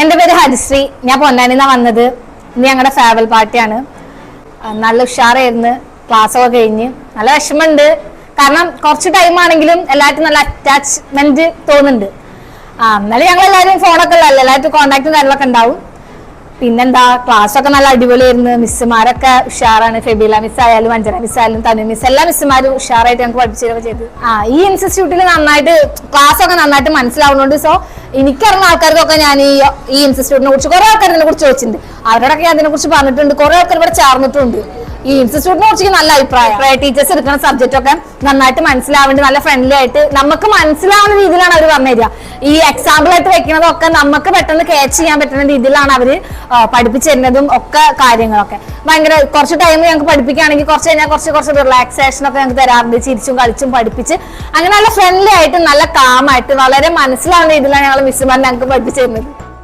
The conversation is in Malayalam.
എൻ്റെ പേര് ഹരിശ്രീ. ഞാൻ പൊന്നാനിന്നാണ് വന്നത്. ഇന്ന് ഞങ്ങളുടെ ഫെയർവെൽ പാർട്ടിയാണ്. നല്ല ഉഷാറായിരുന്നു. ക്ലാസ്സൊക്കെ കഴിഞ്ഞ് നല്ല വിഷമമുണ്ട്. കാരണം കുറച്ച് ടൈം ആണെങ്കിലും എല്ലാവർക്കും നല്ല അറ്റാച്ച്മെന്റ് തോന്നുന്നുണ്ട്. എന്നാലും ഞങ്ങൾ എല്ലാവരും ഫോണൊക്കെ ഉള്ളതല്ലേ, എല്ലാവർക്കും കോൺടാക്റ്റും കാര്യങ്ങളൊക്കെ ഉണ്ടാവും. പിന്നെന്താ, ക്ലാസ്സൊക്കെ നല്ല അടിപൊളിയായിരുന്നു. മിസ്സുമാരൊക്കെ ഉഷാറാണ്. ഫെബീല മിസ് ആയാലും അഞ്ജന മിസ് ആയാലും തനു മിസ് എല്ലാ മിസ്സുമാരും ഉഷാറായിട്ട് ഞങ്ങൾക്ക് പഠിപ്പിച്ചൊക്കെ ചെയ്തു. ഈ ഇൻസ്റ്റിറ്റ്യൂട്ടിൽ നന്നായിട്ട് ക്ലാസ്സൊക്കെ നന്നായിട്ട് മനസ്സിലാവുന്നുണ്ട്. സോ എനിക്കറിയുന്ന ആൾക്കാർക്കൊക്കെ ഞാൻ ഈ ഇൻസ്റ്റിറ്റ്യൂട്ടിനെ കുറിച്ച് കുറെ ആൾക്കാർ ഇതിനെ കുറിച്ച് ചോദിച്ചിട്ടുണ്ട്. അവരോടൊക്കെ അതിനെ കുറിച്ച് പറഞ്ഞിട്ടുണ്ട്. കുറെ ആൾക്കാർ ഇവിടെ ചേർന്നിട്ടുണ്ട്. ഈ ഇൻസ്റ്റിറ്റ്യൂട്ടിനെ കുറിച്ച് നല്ല അഭിപ്രായം. ടീച്ചേഴ്സ് എടുക്കുന്ന സബ്ജക്റ്റ് ഒക്കെ നന്നായിട്ട് മനസ്സിലാവേണ്ടി നല്ല ഫ്രണ്ട്ലി ആയിട്ട് നമുക്ക് മനസ്സിലാവുന്ന രീതിയിലാണ് അവർ പറഞ്ഞു തരിക. ഈ എക്സാമ്പിൾ ആയിട്ട് വെക്കുന്നതൊക്കെ നമുക്ക് പെട്ടെന്ന് ക്യാച്ച് ചെയ്യാൻ പറ്റുന്ന രീതിയിലാണ് അവര് പഠിപ്പിച്ചു തരുന്നതും ഒക്കെ കാര്യങ്ങളൊക്കെ. ഭയങ്കര കുറച്ച് ടൈം ഞങ്ങൾക്ക് പഠിപ്പിക്കുകയാണെങ്കിൽ കുറച്ച് കഴിഞ്ഞാൽ കുറച്ച് റിലാക്സേഷൻ ഒക്കെ ഞങ്ങൾക്ക് തരാറുണ്ട്. ചിരിച്ചും കളിച്ചും പഠിപ്പിച്ച് അങ്ങനെ നല്ല ഫ്രണ്ട്ലി ആയിട്ട് നല്ല കാമായിട്ട് വളരെ മനസ്സിലാവുന്ന രീതിയിലാണ് ഞങ്ങൾ മിസ്സുമാർ ഞങ്ങൾക്ക് പഠിപ്പിച്ചു തരുന്നത്.